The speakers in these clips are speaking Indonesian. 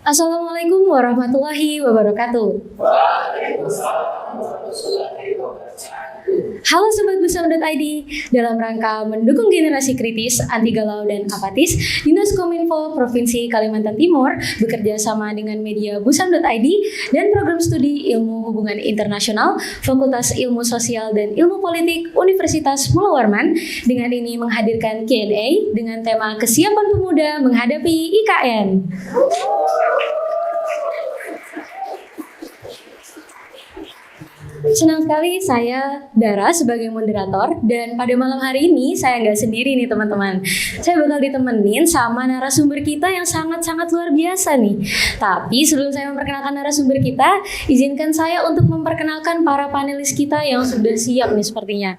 Assalamualaikum warahmatullahi wabarakatuh. Halo Sobat Busam.id, dalam rangka mendukung generasi kritis, anti galau dan apatis, Dinas Kominfo Provinsi Kalimantan Timur bekerja sama dengan media Busam.id dan program studi Ilmu Hubungan Internasional Fakultas Ilmu Sosial dan Ilmu Politik Universitas Mula Warman dengan ini menghadirkan Q&A dengan tema kesiapan pemuda menghadapi IKN. Senang sekali saya Dara sebagai moderator, dan pada malam hari ini saya nggak sendiri nih teman-teman. Saya bakal ditemenin sama narasumber kita yang sangat-sangat luar biasa nih. Tapi sebelum saya memperkenalkan narasumber kita, izinkan saya untuk memperkenalkan para panelis kita yang sudah siap nih sepertinya.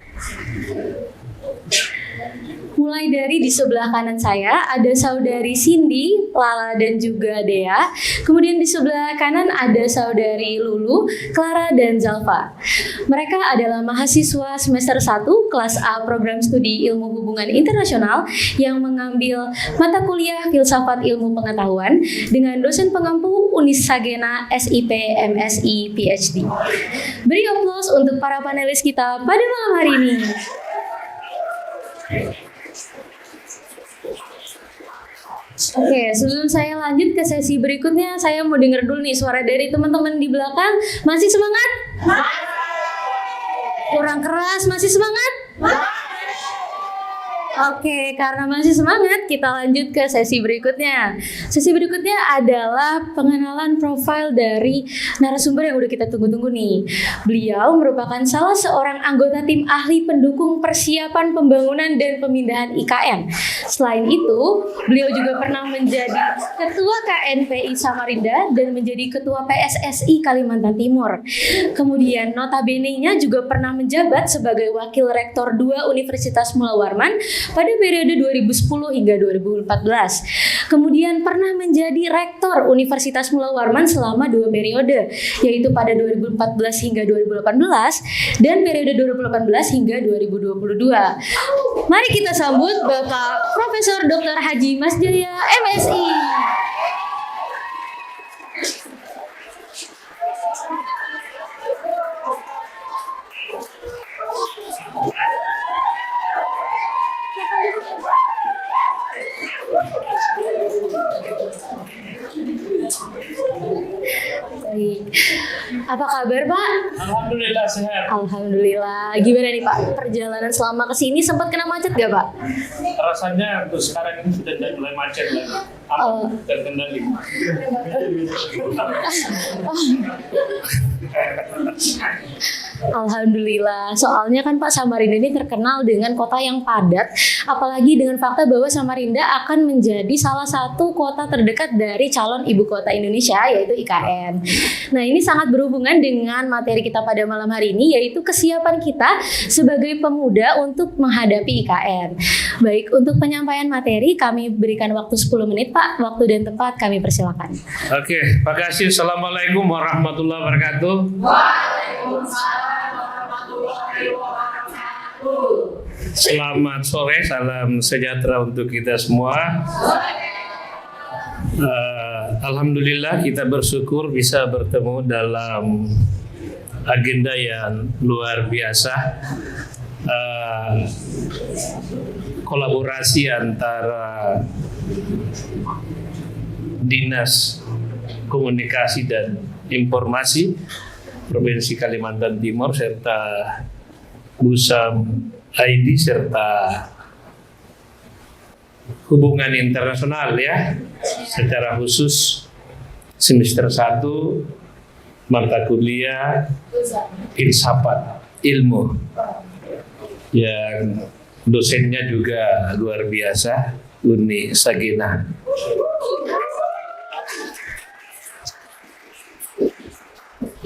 Mulai dari di sebelah kanan saya ada saudari Cindy, Lala dan juga Dea. Kemudian di sebelah kanan ada saudari Lulu, Clara dan Zalfa. Mereka adalah mahasiswa semester 1 kelas A program studi Ilmu Hubungan Internasional yang mengambil mata kuliah Filsafat Ilmu Pengetahuan dengan dosen pengampu Unis Sagena SIP MSI PhD. Beri aplaus untuk para panelis kita pada malam hari ini. Oke, sebelum saya lanjut ke sesi berikutnya, saya mau denger dulu nih suara dari teman-teman di belakang. Masih semangat? Kurang keras, masih semangat? Oke, karena masih semangat, kita lanjut ke sesi berikutnya. Sesi berikutnya adalah pengenalan profil dari narasumber yang udah kita tunggu-tunggu nih. Beliau merupakan salah seorang anggota tim ahli pendukung persiapan pembangunan dan pemindahan IKN. Selain itu, beliau juga pernah menjadi Ketua KNPI Samarinda dan menjadi Ketua PSSI Kalimantan Timur. Kemudian notabene-nya juga pernah menjabat sebagai Wakil Rektor 2 Universitas Mula Warman pada periode 2010 hingga 2014. Kemudian pernah menjadi Rektor Universitas Mula Warman selama 2 periode, yaitu pada 2014 hingga 2018 dan periode 2018 hingga 2022. Mari kita sambut Bapak Profesor Dr. Haji Mas Jaya MSI. Baik. Apa kabar Pak? Alhamdulillah sehat. Alhamdulillah. Gimana nih Pak perjalanan selama kesini, sempat kena macet gak Pak? Rasanya untuk sekarang ini sudah mulai macet lagi. Aman, terkendali. Alhamdulillah. Soalnya kan Pak, Samarinda ini terkenal dengan kota yang padat, apalagi dengan fakta bahwa Samarinda akan menjadi salah satu kota terdekat dari calon ibu kota Indonesia, yaitu IKN. Nah, ini sangat berhubungan dengan materi kita pada malam hari ini, yaitu kesiapan kita sebagai pemuda untuk menghadapi IKN. Baik, untuk penyampaian materi kami berikan waktu 10 menit Pak. Waktu dan tempat kami persilakan. Oke, terima kasih. Assalamualaikum warahmatullahi wabarakatuh. Selamat sore, salam sejahtera untuk kita semua. Alhamdulillah kita bersyukur bisa bertemu dalam agenda yang luar biasa. Kolaborasi antara Dinas Komunikasi dan Informasi Provinsi Kalimantan Timur serta Busam ID serta Hubungan Internasional ya, secara khusus semester 1 mata kuliah Filsafat Ilmu yang dosennya juga luar biasa, Uni Sagena.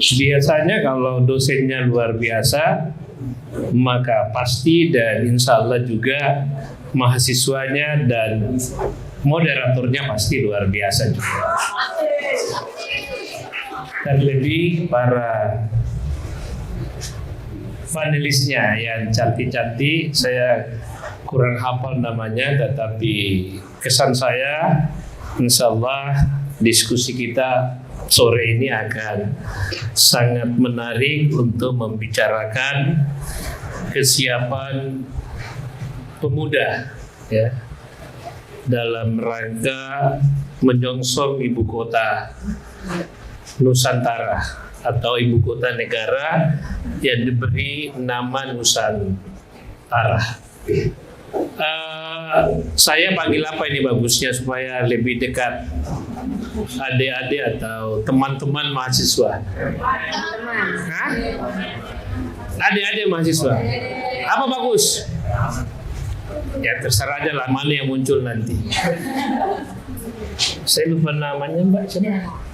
Biasanya kalau dosennya luar biasa, maka pasti dan insya Allah juga mahasiswanya dan moderatornya pasti luar biasa juga. Terlebih para panelisnya yang cantik-cantik, saya kurang hafal namanya, tetapi kesan saya insya Allah diskusi kita sore ini akan sangat menarik untuk membicarakan kesiapan pemuda ya dalam rangka menyongsong ibu kota Nusantara atau ibu kota negara yang diberi nama Nusantara. Saya panggil apa ini bagusnya supaya lebih dekat adik-adik atau teman-teman mahasiswa? Hah? Adik-adik mahasiswa. Apa bagus? Ya terserah aja lah mana yang muncul nanti. Saya lupa namanya Mbak.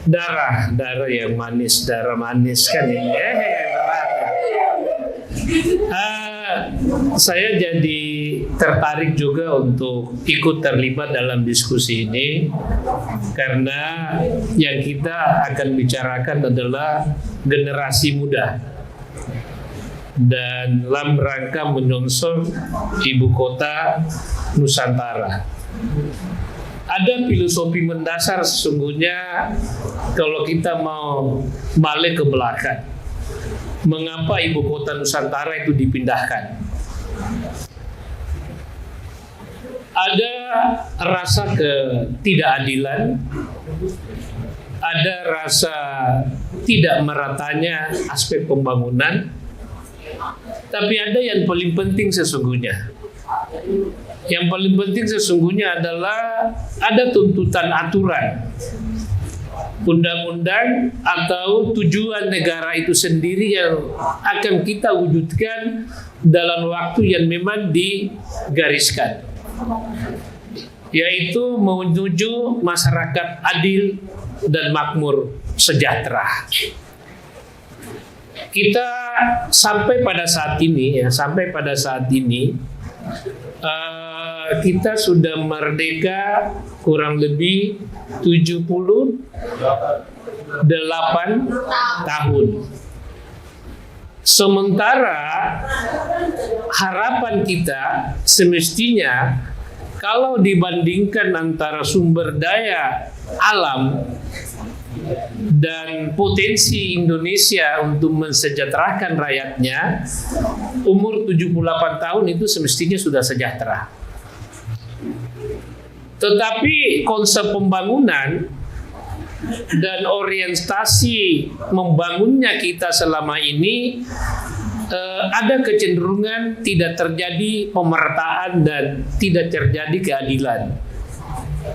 Darah yang manis, darah manis kan ya. Saya jadi tertarik juga untuk ikut terlibat dalam diskusi ini karena yang kita akan bicarakan adalah generasi muda dan dalam rangka menyongsong ibu kota Nusantara. Ada filosofi mendasar sesungguhnya kalau kita mau balik ke belakang. Mengapa ibu kota Nusantara itu dipindahkan? Ada rasa ketidakadilan, ada rasa tidak meratanya aspek pembangunan, tapi ada yang paling penting sesungguhnya. Yang paling penting sesungguhnya adalah ada tuntutan aturan, undang-undang atau tujuan negara itu sendiri yang akan kita wujudkan dalam waktu yang memang digariskan, yaitu menuju masyarakat adil dan makmur sejahtera. Kita sampai pada saat ini kita sudah merdeka kurang lebih 78 tahun. Sementara harapan kita semestinya kalau dibandingkan antara sumber daya alam dan potensi Indonesia untuk mensejahterakan rakyatnya, umur 78 tahun itu semestinya sudah sejahtera. Tetapi konsep pembangunan dan orientasi membangunnya kita selama ini ada kecenderungan tidak terjadi pemerataan dan tidak terjadi keadilan.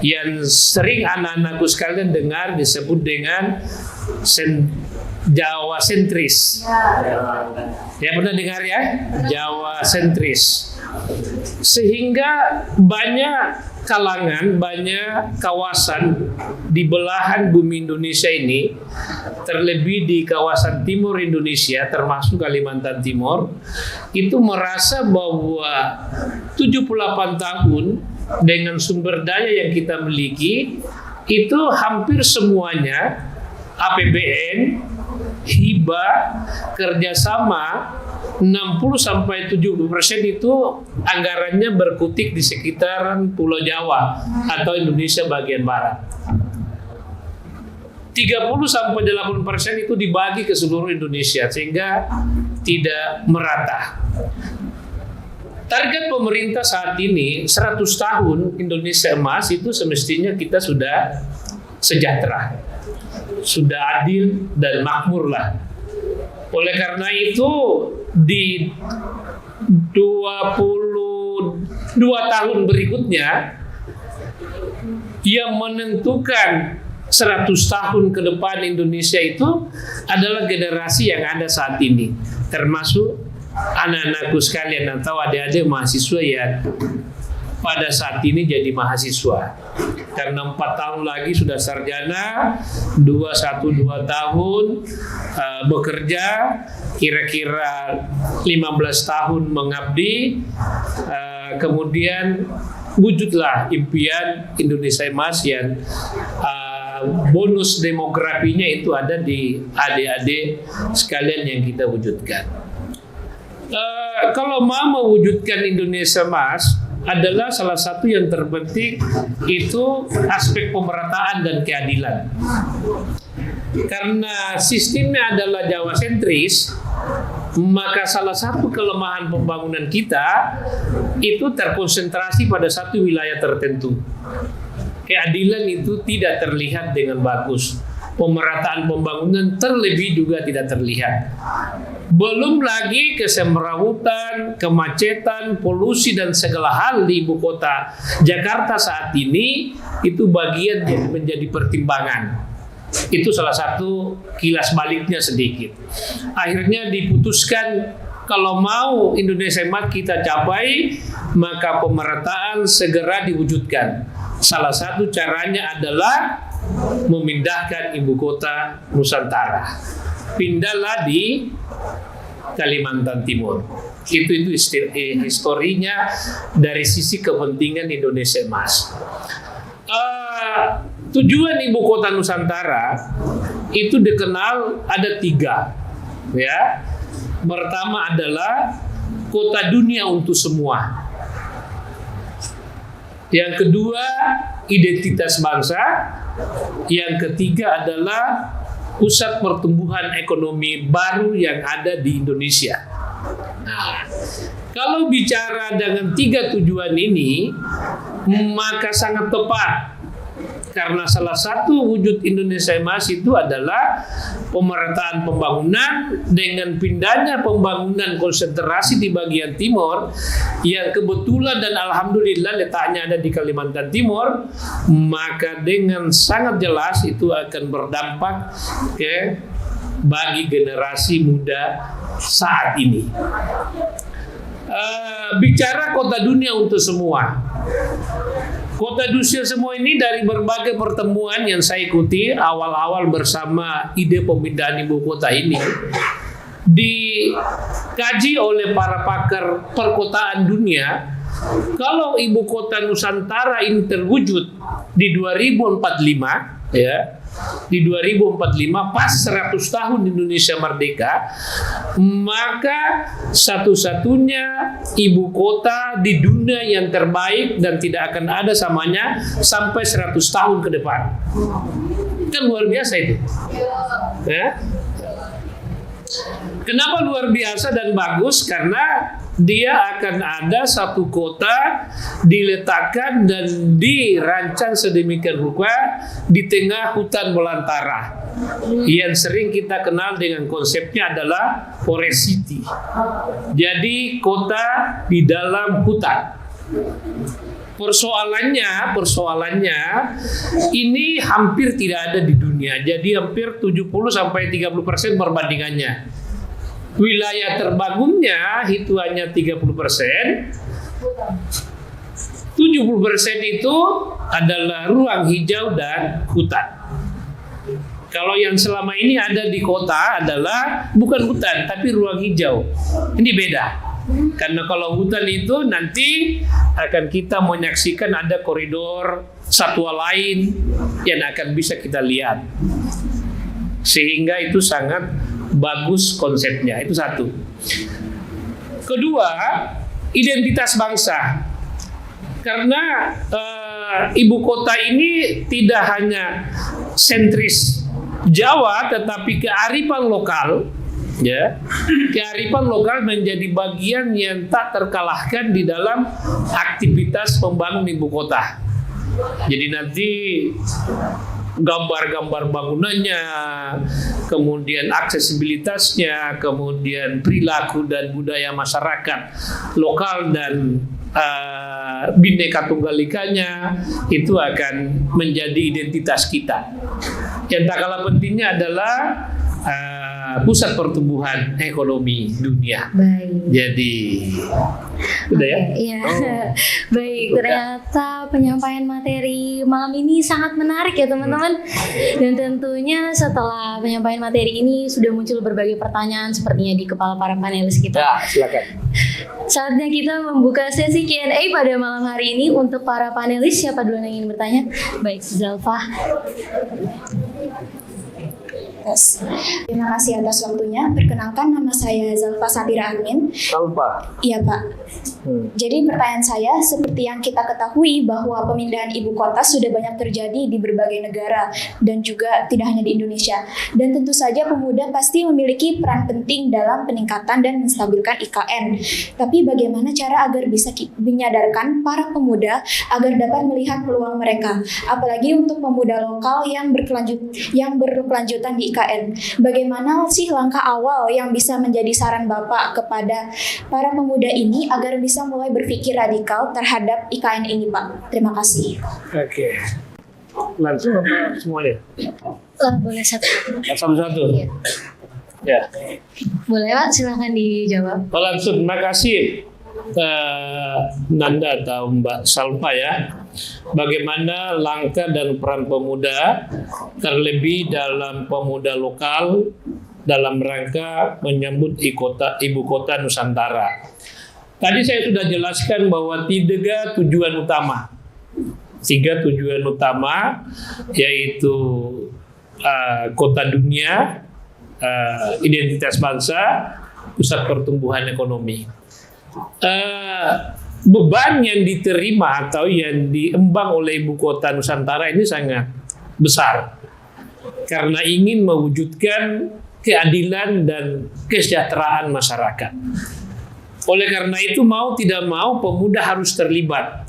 Yang sering anak-anakku sekalian dengar disebut dengan Jawa sentris. Ya pernah dengar ya? Jawa sentris. Sehingga banyak kalangan, banyak kawasan di belahan bumi Indonesia ini, terlebih di kawasan timur Indonesia termasuk Kalimantan Timur, itu merasa bahwa 78 tahun dengan sumber daya yang kita miliki itu hampir semuanya APBN, hibah, kerjasama 60-70% itu anggarannya berkutik di sekitaran Pulau Jawa atau Indonesia bagian barat. 30-80% itu dibagi ke seluruh Indonesia sehingga tidak merata. Target pemerintah saat ini 100 tahun Indonesia emas itu semestinya kita sudah sejahtera, sudah adil dan makmur lah. Oleh karena itu di 22 tahun berikutnya yang menentukan 100 tahun ke depan Indonesia itu adalah generasi yang ada saat ini, termasuk anak-anakku sekalian atau adik-adik mahasiswa yang pada saat ini jadi mahasiswa. Karena 4 tahun lagi sudah sarjana, 2 tahun bekerja, kira-kira 15 tahun mengabdi, kemudian wujudlah impian Indonesia Emas yang bonus demografinya itu ada di adik-adik sekalian yang kita wujudkan. Kalau mau mewujudkan Indonesia Emas, adalah salah satu yang terpenting, itu aspek pemerataan dan keadilan. Karena sistemnya adalah Jawa sentris, maka salah satu kelemahan pembangunan kita itu terkonsentrasi pada satu wilayah tertentu. Keadilan itu tidak terlihat dengan bagus. Pemerataan pembangunan terlebih juga tidak terlihat. Belum lagi kesemrawutan, kemacetan, polusi dan segala hal di ibu kota Jakarta saat ini itu bagian yang menjadi pertimbangan. Itu salah satu kilas baliknya sedikit. Akhirnya diputuskan kalau mau Indonesia Emas kita capai, maka pemerataan segera diwujudkan. Salah satu caranya adalah memindahkan ibu kota Nusantara. Pindahlah di Kalimantan Timur. Itu historinya dari sisi kepentingan Indonesia Emas. Tujuan ibu kota Nusantara itu dikenal ada 3, ya. Pertama adalah kota dunia untuk semua. Yang kedua, identitas bangsa. Yang ketiga adalah pusat pertumbuhan ekonomi baru yang ada di Indonesia. Nah, kalau bicara dengan 3 tujuan ini, maka sangat tepat. Karena salah satu wujud Indonesia Emas itu adalah pemerataan pembangunan dengan pindahnya pembangunan konsentrasi di bagian timur yang kebetulan dan alhamdulillah letaknya ada di Kalimantan Timur, maka dengan sangat jelas itu akan berdampak bagi generasi muda saat ini. Bicara kota dunia untuk semua. Kota dunia semua ini dari berbagai pertemuan yang saya ikuti awal-awal bersama ide pemindahan ibu kota ini dikaji oleh para pakar perkotaan dunia. Kalau ibu kota Nusantara ini terwujud di 2045, ya, di 2045 pas 100 tahun Indonesia merdeka, maka satu-satunya ibu kota di dunia yang terbaik dan tidak akan ada samanya sampai 100 tahun ke depan. Kan luar biasa itu, ya. Kenapa luar biasa dan bagus? Karena dia akan ada satu kota diletakkan dan dirancang sedemikian rupa di tengah hutan belantara yang sering kita kenal dengan konsepnya adalah Forest City. Jadi kota di dalam hutan. Persoalannya ini hampir tidak ada di dunia. Jadi hampir 70-30% perbandingannya. Wilayah terbangunnya itu hanya 30%. 70% itu adalah ruang hijau dan hutan. Kalau yang selama ini ada di kota adalah bukan hutan tapi ruang hijau. Ini beda. Karena kalau hutan itu nanti akan kita menyaksikan ada koridor satwa lain yang akan bisa kita lihat. Sehingga itu sangat bagus konsepnya, itu satu. Kedua, identitas bangsa. Karena ibu kota ini tidak hanya sentris Jawa, tetapi kearifan lokal, ya, kearifan lokal menjadi bagian yang tak terkalahkan di dalam aktivitas pembangunan ibu kota. Jadi nanti gambar-gambar bangunannya, kemudian aksesibilitasnya, kemudian perilaku dan budaya masyarakat lokal dan Bhinneka Tunggal Ikanya itu akan menjadi identitas kita. Yang tak kalah pentingnya adalah pusat pertumbuhan ekonomi dunia. Baik. Jadi udah ya? Iya. Baik, ternyata penyampaian materi malam ini sangat menarik ya teman-teman. Dan tentunya setelah penyampaian materi ini sudah muncul berbagai pertanyaan sepertinya di kepala para panelis kita. Ya, silakan. Saatnya kita membuka sesi Q&A pada malam hari ini untuk para panelis. Siapa duluan yang ingin bertanya? Baik, Zalfa. Tes. Terima kasih atas waktunya. Perkenalkan, nama saya Zalfa Sabira Amin. Salpa. Iya, Pak. Jadi pertanyaan saya, seperti yang kita ketahui bahwa pemindahan ibu kota sudah banyak terjadi di berbagai negara dan juga tidak hanya di Indonesia. Dan tentu saja pemuda pasti memiliki peran penting dalam peningkatan dan menstabilkan IKN. Tapi bagaimana cara agar bisa menyadarkan para pemuda agar dapat melihat peluang mereka, apalagi untuk pemuda lokal yang berkelanjutan di IKN. Bagaimana sih langkah awal yang bisa menjadi saran Bapak kepada para pemuda ini agar bisa mulai berpikir radikal terhadap IKN ini, Pak? Terima kasih. Oke. Langsung apa semuanya? Boleh satu-satu. Satu-satu. Iya. Ya. Boleh Pak, silahkan dijawab. Langsung, terima kasih Nanda atau Mbak Salpa ya. Bagaimana langkah dan peran pemuda, terlebih dalam pemuda lokal dalam rangka menyambut ibu kota Nusantara. Tadi saya sudah jelaskan bahwa tiga tujuan utama, yaitu kota dunia, identitas bangsa, pusat pertumbuhan ekonomi. Beban yang diterima atau yang diemban oleh ibu kota Nusantara ini sangat besar karena ingin mewujudkan keadilan dan kesejahteraan masyarakat. Oleh karena itu mau tidak mau pemuda harus terlibat.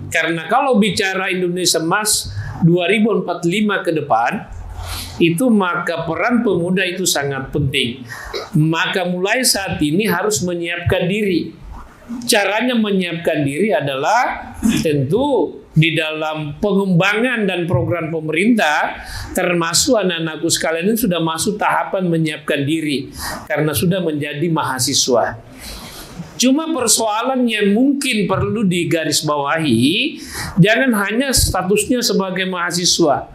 Karena kalau bicara Indonesia Emas 2045 ke depan, itu maka peran pemuda itu sangat penting. Maka mulai saat ini harus menyiapkan diri. Caranya menyiapkan diri adalah tentu di dalam pengembangan dan program pemerintah, termasuk anak-anakku sekalian ini sudah masuk tahapan menyiapkan diri karena sudah menjadi mahasiswa. Cuma persoalan yang mungkin perlu digarisbawahi, jangan hanya statusnya sebagai mahasiswa.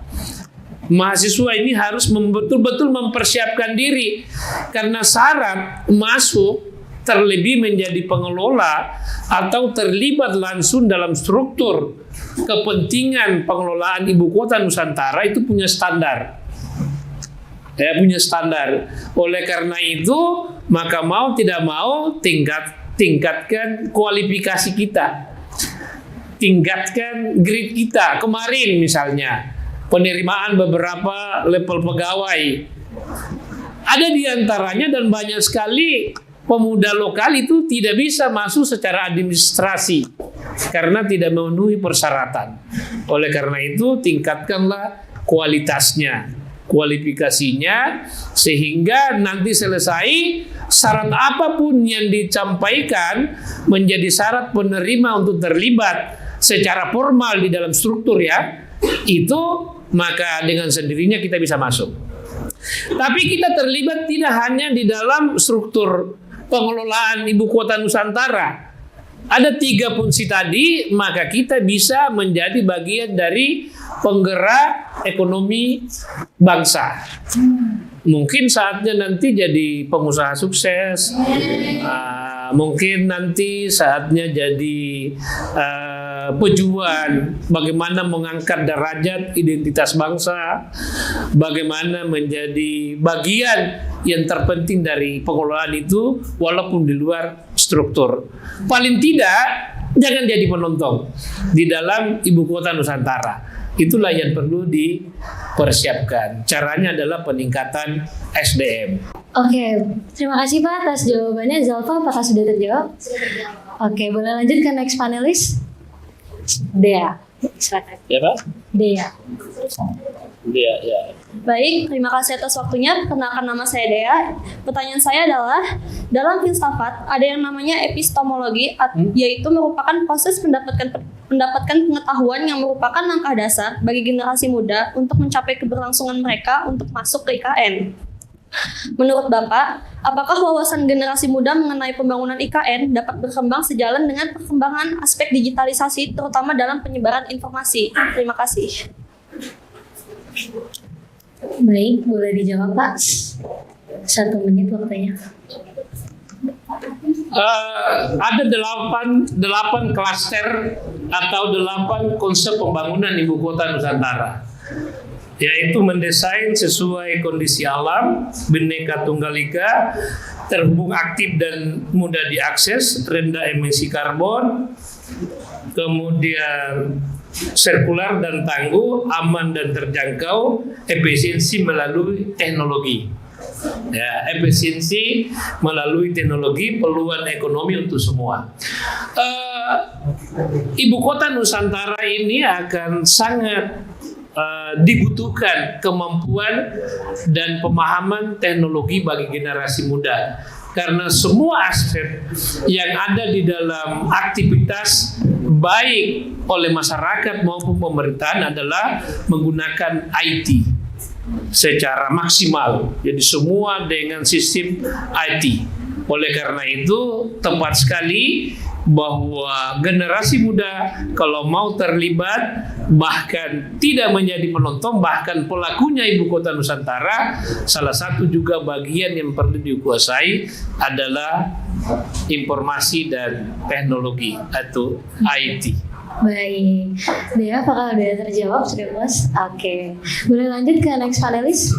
Mahasiswa ini harus betul-betul mempersiapkan diri karena syarat masuk terlebih menjadi pengelola atau terlibat langsung dalam struktur kepentingan pengelolaan ibu kota Nusantara itu punya standar. Punya standar. Oleh karena itu, maka mau tidak mau tingkatkan kualifikasi kita. Tingkatkan grade kita. Kemarin misalnya penerimaan beberapa level pegawai. Ada di antaranya dan banyak sekali pemuda lokal itu tidak bisa masuk secara administrasi karena tidak memenuhi persyaratan. Oleh karena itu tingkatkanlah kualitasnya, kualifikasinya, sehingga nanti selesai syarat apapun yang disampaikan menjadi syarat penerima untuk terlibat secara formal di dalam struktur ya, itu maka dengan sendirinya kita bisa masuk. Tapi kita terlibat tidak hanya di dalam struktur pengelolaan ibu kota Nusantara. Ada 3 fungsi tadi, maka kita bisa menjadi bagian dari penggerak ekonomi bangsa. Mungkin saatnya nanti jadi pengusaha sukses, mungkin nanti saatnya jadi pejuang, bagaimana mengangkat derajat identitas bangsa, bagaimana menjadi bagian yang terpenting dari pengelolaan itu walaupun di luar struktur. Paling tidak jangan jadi penonton di dalam ibu kota Nusantara. Itulah yang perlu dipersiapkan. Caranya adalah peningkatan SDM. Oke, terima kasih Pak atas jawabannya. Zalfa, apakah sudah terjawab? Oke, boleh lanjut ke next panelis. Dea, silakan. Ya Pak? Dea. Dea, ya. Baik, terima kasih atas waktunya. Perkenalkan, nama saya Dea. Pertanyaan saya adalah, dalam filsafat ada yang namanya epistemologi, yaitu merupakan proses mendapatkan pengetahuan yang merupakan langkah dasar bagi generasi muda untuk mencapai keberlangsungan mereka untuk masuk ke IKN. Menurut Bapak, apakah wawasan generasi muda mengenai pembangunan IKN dapat berkembang sejalan dengan perkembangan aspek digitalisasi, terutama dalam penyebaran informasi? Terima kasih. Baik, boleh dijawab Pak. 1 menit waktunya. Ada 8 klaster atau 8 konsep pembangunan ibu kota Nusantara. yaitu mendesain sesuai kondisi alam, Bhinneka Tunggal Ika, terhubung aktif dan mudah diakses, rendah emisi karbon, kemudian sirkular dan tangguh, aman dan terjangkau, efisiensi melalui teknologi. Ya, efisiensi melalui teknologi, peluang ekonomi untuk semua. Ibu kota Nusantara ini akan sangat dibutuhkan kemampuan dan pemahaman teknologi bagi generasi muda, karena semua aspek yang ada di dalam aktivitas baik oleh masyarakat maupun pemerintahan adalah menggunakan IT secara maksimal. Jadi semua dengan sistem IT. Oleh karena itu tepat sekali bahwa generasi muda kalau mau terlibat, bahkan tidak menjadi penonton, bahkan pelakunya ibu kota Nusantara, salah satu juga bagian yang perlu dikuasai adalah informasi dan teknologi atau IT. Baik, Dea apakah udah terjawab sudah Mas? Oke, boleh lanjut ke next panelis,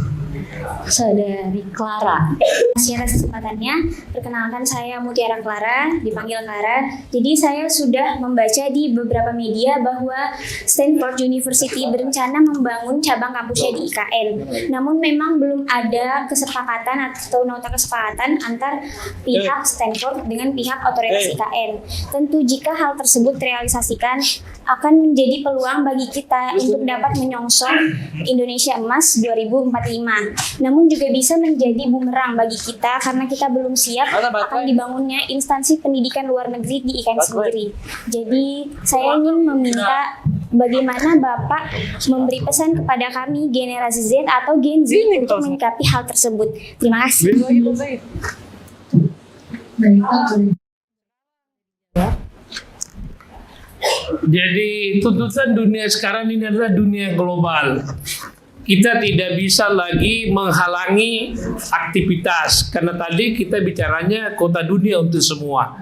Saudari Clara. Terima kasih atas kesempatannya. Perkenalkan, saya Mutiara Clara, dipanggil Clara. Jadi saya sudah membaca di beberapa media bahwa Stanford University berencana membangun cabang kampusnya di IKN. Namun memang belum ada kesepakatan atau nota kesepakatan antar pihak Stanford dengan pihak otoritas IKN. Tentu jika hal tersebut terrealisasikan, akan menjadi peluang bagi kita untuk dapat menyongsong Indonesia Emas 2045. Namun juga bisa menjadi bumerang bagi kita karena kita belum siap akan dibangunnya instansi pendidikan luar negeri di IKN sendiri. Jadi saya ingin meminta bagaimana Bapak memberi pesan kepada kami generasi Z atau Gen Z untuk menyikapi hal tersebut. Terima kasih. Jadi tuntutan dunia sekarang ini adalah dunia global. Kita tidak bisa lagi menghalangi aktivitas, karena tadi kita bicaranya kota dunia untuk semua.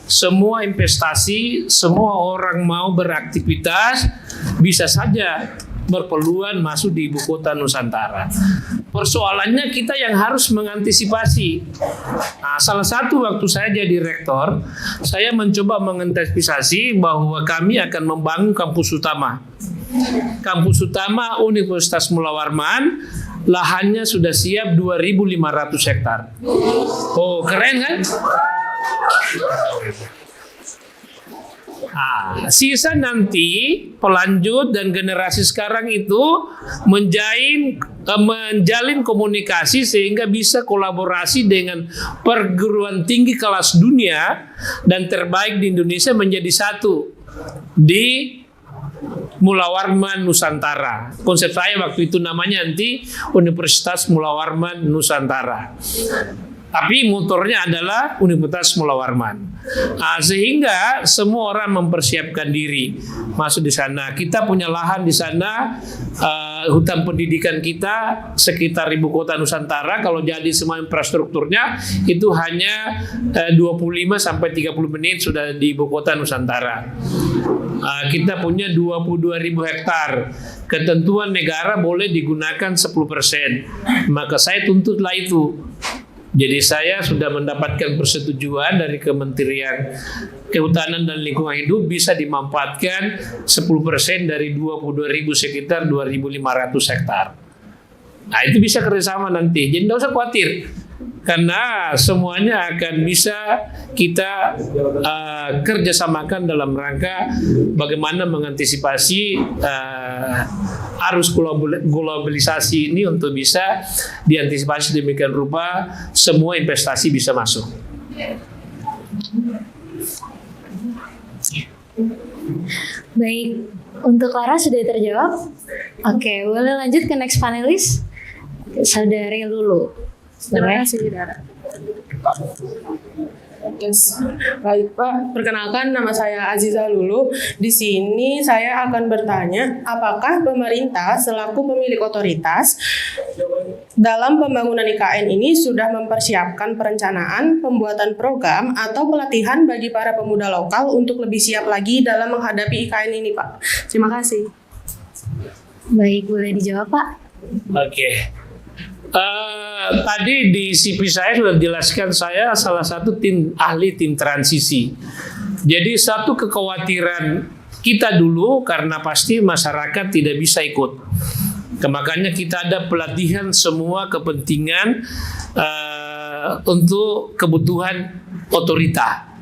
Semua investasi, semua orang mau beraktivitas, bisa saja berpeluang masuk di ibu kota Nusantara. Persoalannya kita yang harus mengantisipasi. Nah, salah satu waktu saya jadi rektor, saya mencoba mengantisipasi bahwa kami akan membangun kampus utama. Kampus utama Universitas Mula Warman, lahannya sudah siap 2.500 hektar. Oh, keren kan? Nah, sisa nanti pelanjut dan generasi sekarang itu menjalin komunikasi sehingga bisa kolaborasi dengan perguruan tinggi kelas dunia dan terbaik di Indonesia menjadi satu di Mula Warman Nusantara. Konsep saya waktu itu namanya nanti Universitas Mula Warman Nusantara. Tapi motornya adalah Universitas Mula Warman. Nah, sehingga semua orang mempersiapkan diri masuk di sana. Kita punya lahan di sana, hutan pendidikan kita sekitar ibu kota Nusantara. Kalau jadi semua infrastrukturnya itu hanya 25 sampai 30 menit sudah di ibu kota Nusantara. Kita punya 22.000 hektar. Ketentuan negara boleh digunakan 10%. Maka saya tuntutlah itu. Jadi saya sudah mendapatkan persetujuan dari Kementerian Kehutanan dan Lingkungan Hidup bisa dimanfaatkan 10% dari 22.000 sekitar 2.500 hektar. Nah, itu bisa kerjasama nanti. Jadi tidak usah khawatir. Karena semuanya akan bisa kita kerjasamakan dalam rangka bagaimana mengantisipasi arus globalisasi ini untuk bisa diantisipasi demikian rupa semua investasi bisa masuk. Baik, untuk Clara sudah terjawab. Oke, boleh lanjut ke next panelis, Saudari Lulu. Terima kasih, Dara. Yes. Baik Pak, perkenalkan nama saya Aziza Lulu. Di sini saya akan bertanya, apakah pemerintah selaku pemilik otoritas dalam pembangunan IKN ini sudah mempersiapkan perencanaan, pembuatan program atau pelatihan bagi para pemuda lokal untuk lebih siap lagi dalam menghadapi IKN ini, Pak? Terima kasih. Baik, boleh dijawab Pak? Oke. Tadi di CV saya sudah dijelaskan saya salah satu ahli tim transisi. Jadi satu kekhawatiran kita dulu karena pasti masyarakat tidak bisa ikut. Makanya kita ada pelatihan semua kepentingan untuk kebutuhan otorita.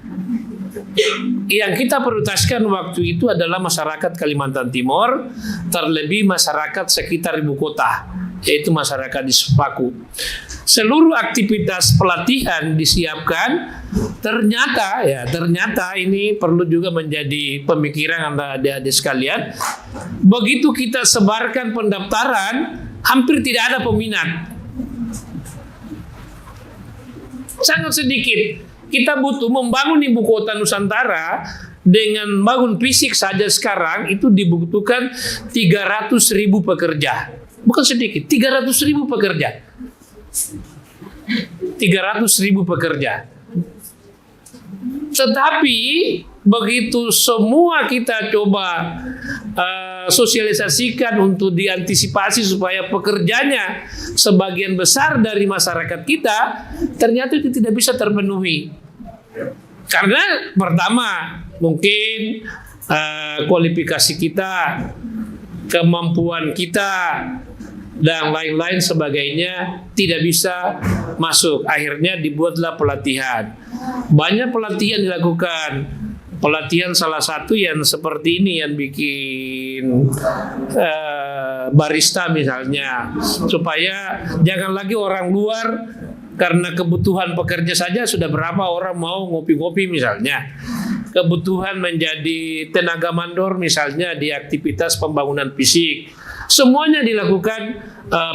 Yang kita prioritaskan waktu itu adalah masyarakat Kalimantan Timur, terlebih masyarakat sekitar ibu kota, yaitu masyarakat di Sepaku. Seluruh aktivitas pelatihan disiapkan. Ternyata ini perlu juga menjadi pemikiran Anda adik-adik sekalian. Begitu kita sebarkan pendaftaran, hampir tidak ada peminat. Sangat sedikit. Kita butuh membangun ibu kota Nusantara dengan bangun fisik saja sekarang itu dibutuhkan 300.000 pekerja. Bukan sedikit, 300.000 pekerja. 300.000 pekerja. Tetapi begitu semua kita coba sosialisasikan untuk diantisipasi supaya pekerjanya sebagian besar dari masyarakat kita, ternyata itu tidak bisa terpenuhi. Karena pertama mungkin kualifikasi kita, kemampuan kita dan lain-lain sebagainya tidak bisa masuk. Akhirnya dibuatlah pelatihan. Banyak pelatihan dilakukan. Pelatihan salah satu yang seperti ini yang bikin barista misalnya, supaya jangan lagi orang luar karena kebutuhan pekerja saja sudah berapa orang mau ngopi-ngopi misalnya. Kebutuhan menjadi tenaga mandor misalnya di aktivitas pembangunan fisik. Semuanya dilakukan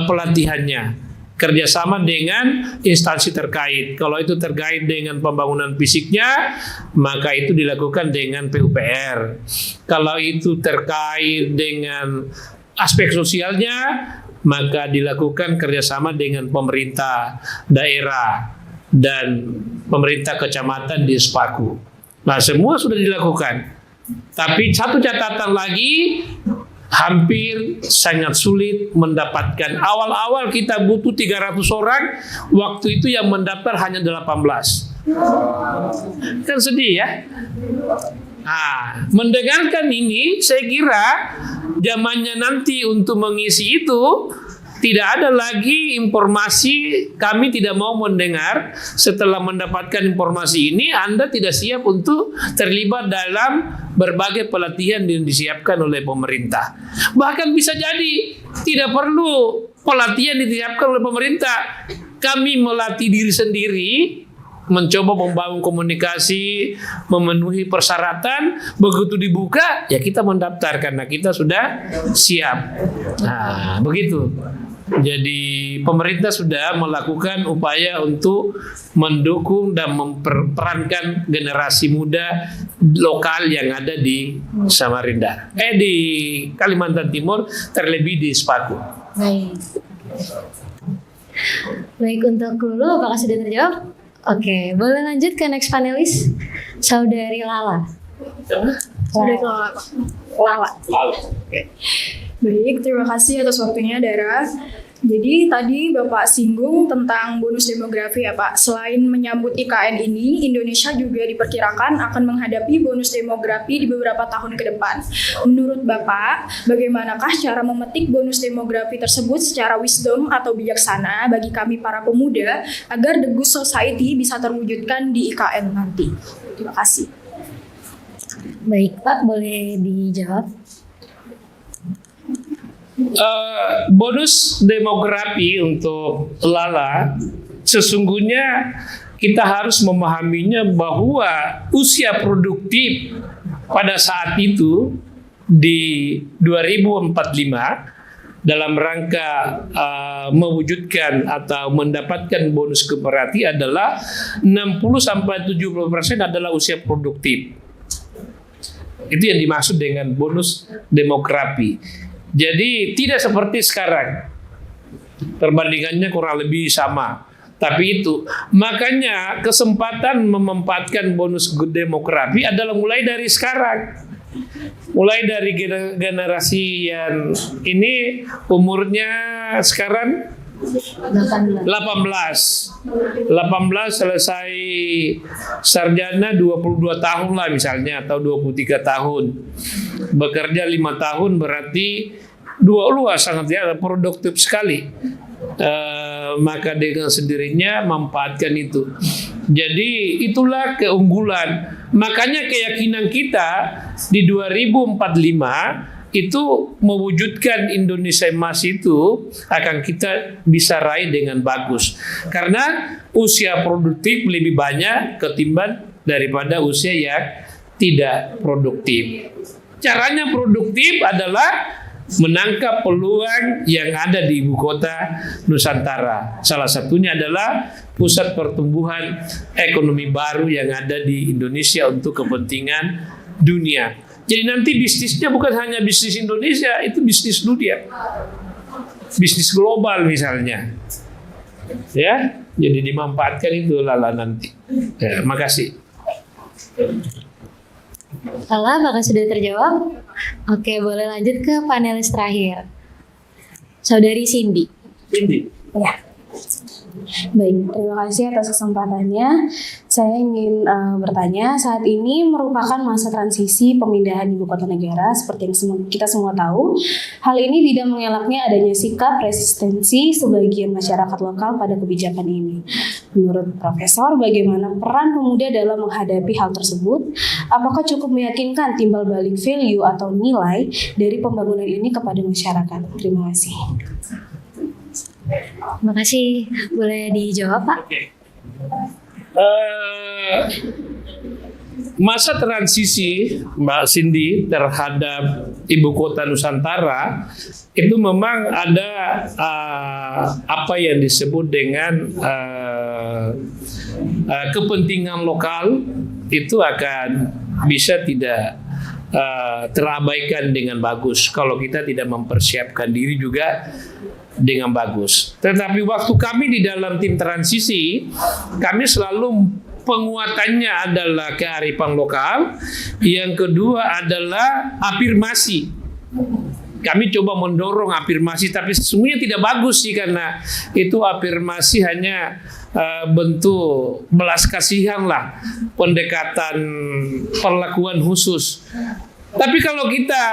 pelatihannya. Kerjasama dengan instansi terkait. Kalau itu terkait dengan pembangunan fisiknya, maka itu dilakukan dengan PUPR. Kalau itu terkait dengan aspek sosialnya, maka dilakukan kerjasama dengan pemerintah daerah dan pemerintah kecamatan di Sepaku. Nah, semua sudah dilakukan. Tapi satu catatan lagi, hampir sangat sulit mendapatkan. Awal-awal kita butuh 300 orang, waktu itu yang mendaftar hanya 18. Kan sedih ya? Nah, mendengarkan ini, saya kira zamannya nanti untuk mengisi itu tidak ada lagi informasi. Kami tidak mau mendengar. Setelah mendapatkan informasi ini, Anda tidak siap untuk terlibat dalam berbagai pelatihan yang disiapkan oleh pemerintah. Bahkan bisa jadi tidak perlu pelatihan disiapkan oleh pemerintah. Kami melatih diri sendiri, mencoba membangun komunikasi, memenuhi persyaratan. Begitu dibuka, ya kita mendaftar karena kita sudah siap. Nah, begitu. Jadi pemerintah sudah melakukan upaya untuk mendukung dan memperankan generasi muda lokal yang ada di Samarinda, di Kalimantan Timur, terlebih di Sepaku. Baik, untuk Lulu apakah sudah terjawab? Oke, boleh lanjut ke next panelis, Saudari Lala. Saudari Lala. Baik, terima kasih atas waktunya, Dara. Jadi tadi Bapak singgung tentang bonus demografi ya Pak. Selain menyambut IKN ini, Indonesia juga diperkirakan akan menghadapi bonus demografi di beberapa tahun ke depan. Menurut Bapak, bagaimanakah cara memetik bonus demografi tersebut secara wisdom atau bijaksana bagi kami para pemuda agar the good society bisa terwujudkan di IKN nanti? Terima kasih. Baik Pak, boleh dijawab? Bonus demografi untuk Lala, sesungguhnya kita harus memahaminya bahwa usia produktif pada saat itu di 2045 dalam rangka mewujudkan atau mendapatkan bonus demografi adalah 60-70% adalah usia produktif. Itu yang dimaksud dengan bonus demografi. Jadi tidak seperti sekarang, perbandingannya kurang lebih sama. Tapi itu, makanya kesempatan memanfaatkan bonus demografi adalah mulai dari sekarang. Mulai dari generasi yang ini umurnya sekarang 18 selesai sarjana 22 tahun lah misalnya, atau 23 tahun. Bekerja 5 tahun berarti luas sangat ya, produktif sekali. Maka dengan sendirinya memanfaatkan itu. Jadi itulah keunggulan. Makanya keyakinan kita di 2045 itu mewujudkan Indonesia emas itu akan kita bisa raih dengan bagus. Karena usia produktif lebih banyak ketimbang daripada usia yang tidak produktif. Caranya produktif adalah menangkap peluang yang ada di ibu kota Nusantara. Salah satunya adalah pusat pertumbuhan ekonomi baru yang ada di Indonesia untuk kepentingan dunia. Jadi nanti bisnisnya bukan hanya bisnis Indonesia, itu bisnis dunia. Bisnis global misalnya. Ya, jadi dimanfaatkan itu Lala nanti. Ya, makasih. Lala, apakah sudah terjawab? Oke, boleh lanjut ke panelis terakhir. Saudari Cindy. Ya. Baik, terima kasih atas kesempatannya. Saya ingin bertanya, saat ini merupakan masa transisi pemindahan ibu kota negara seperti yang kita semua tahu. Hal ini tidak mengelaknya adanya sikap resistensi sebagian masyarakat lokal pada kebijakan ini. Menurut Profesor, bagaimana peran pemuda dalam menghadapi hal tersebut? Apakah cukup meyakinkan timbal balik value atau nilai dari pembangunan ini kepada masyarakat? Terima kasih. Terima kasih. Boleh dijawab, Pak? Masa transisi Mbak Cindy terhadap ibu kota Nusantara itu memang ada apa yang disebut dengan kepentingan lokal itu akan bisa tidak terabaikan dengan bagus kalau kita tidak mempersiapkan diri juga dengan bagus. Tetapi waktu kami di dalam tim transisi, kami selalu penguatannya adalah kearifan lokal. Yang kedua adalah afirmasi. Kami coba mendorong afirmasi, tapi semuanya tidak bagus sih, karena itu afirmasi hanya bentuk belas kasihan lah, pendekatan perlakuan khusus. Tapi kalau kita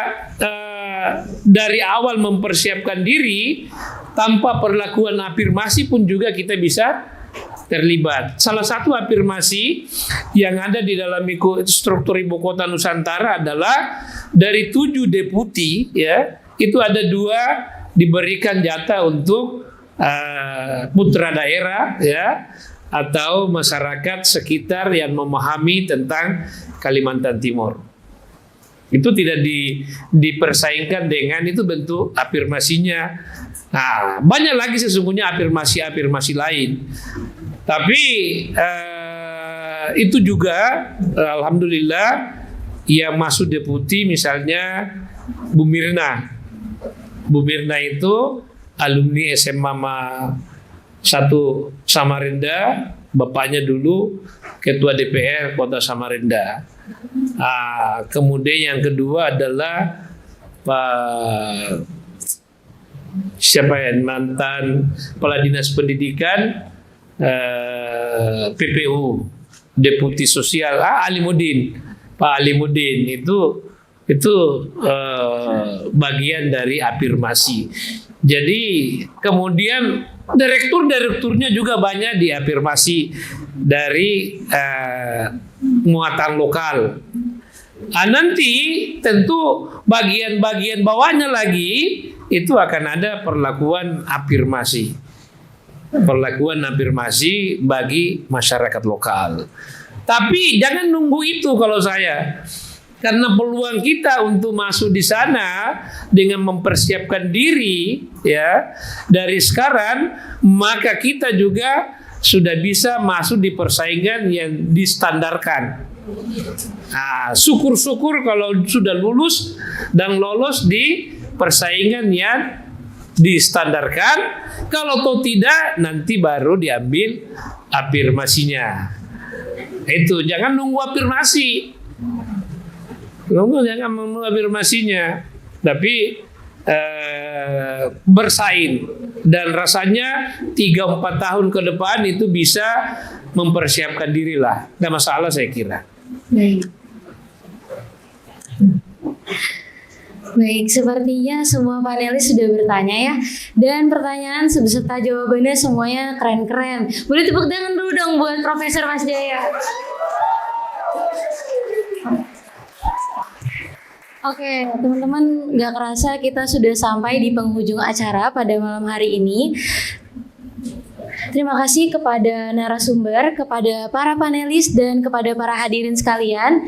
dari awal mempersiapkan diri tanpa perlakuan afirmasi pun juga kita bisa terlibat. Salah satu afirmasi yang ada di dalam struktur ibu kota Nusantara adalah dari 7 deputi, ya, itu ada 2 diberikan jatah untuk putra daerah, ya, atau masyarakat sekitar yang memahami tentang Kalimantan Timur. Itu tidak dipersaingkan dengan itu bentuk afirmasinya. Nah, banyak lagi sesungguhnya afirmasi lain. Tapi itu juga alhamdulillah yang masuk deputi misalnya Bu Mirna. Bu Mirna itu alumni SMA 1 Samarinda, bapaknya dulu ketua DPR Kota Samarinda. Kemudian yang kedua adalah Pak mantan Kepala Dinas Pendidikan PPU, Deputi Sosial Alimuddin. Pak Alimuddin itu bagian dari afirmasi. Jadi kemudian direkturnya juga banyak diafirmasi dari muatan lokal. Nanti tentu bagian-bagian bawahnya lagi itu akan ada perlakuan afirmasi. Perlakuan afirmasi bagi masyarakat lokal. Tapi jangan nunggu itu kalau saya. Karena peluang kita untuk masuk di sana dengan mempersiapkan diri, ya, dari sekarang, maka kita juga sudah bisa masuk di persaingan yang distandarkan. Syukur-syukur kalau sudah lulus dan lolos di persaingan yang distandarkan. Kalau toh tidak, nanti baru diambil afirmasinya. Itu jangan nunggu afirmasi. Ngomong jangan mengafirmasinya, tapi bersaing, dan rasanya 3-4 tahun ke depan itu bisa mempersiapkan diri lah. Nggak masalah saya kira. Baik, sepertinya semua panelis sudah bertanya ya. Dan pertanyaan beserta jawabannya semuanya keren-keren. Boleh tepuk tangan dulu dong buat Profesor Mas Jaya. Oke, teman-teman, nggak kerasa kita sudah sampai di penghujung acara pada malam hari ini. Terima kasih kepada narasumber, kepada para panelis, dan kepada para hadirin sekalian.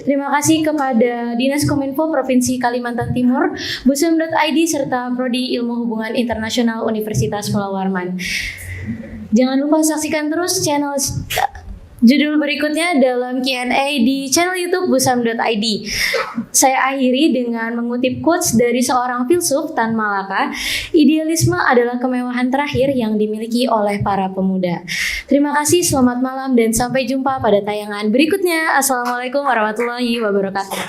Terima kasih kepada Dinas Kominfo Provinsi Kalimantan Timur, busam.id, serta Prodi Ilmu Hubungan Internasional Universitas Pulau Warman. Jangan lupa saksikan terus channel judul berikutnya dalam Q&A di channel YouTube busam.id. Saya akhiri dengan mengutip quotes dari seorang filsuf Tan Malaka, idealisme adalah kemewahan terakhir yang dimiliki oleh para pemuda. Terima kasih, selamat malam, dan sampai jumpa pada tayangan berikutnya. Assalamualaikum warahmatullahi wabarakatuh.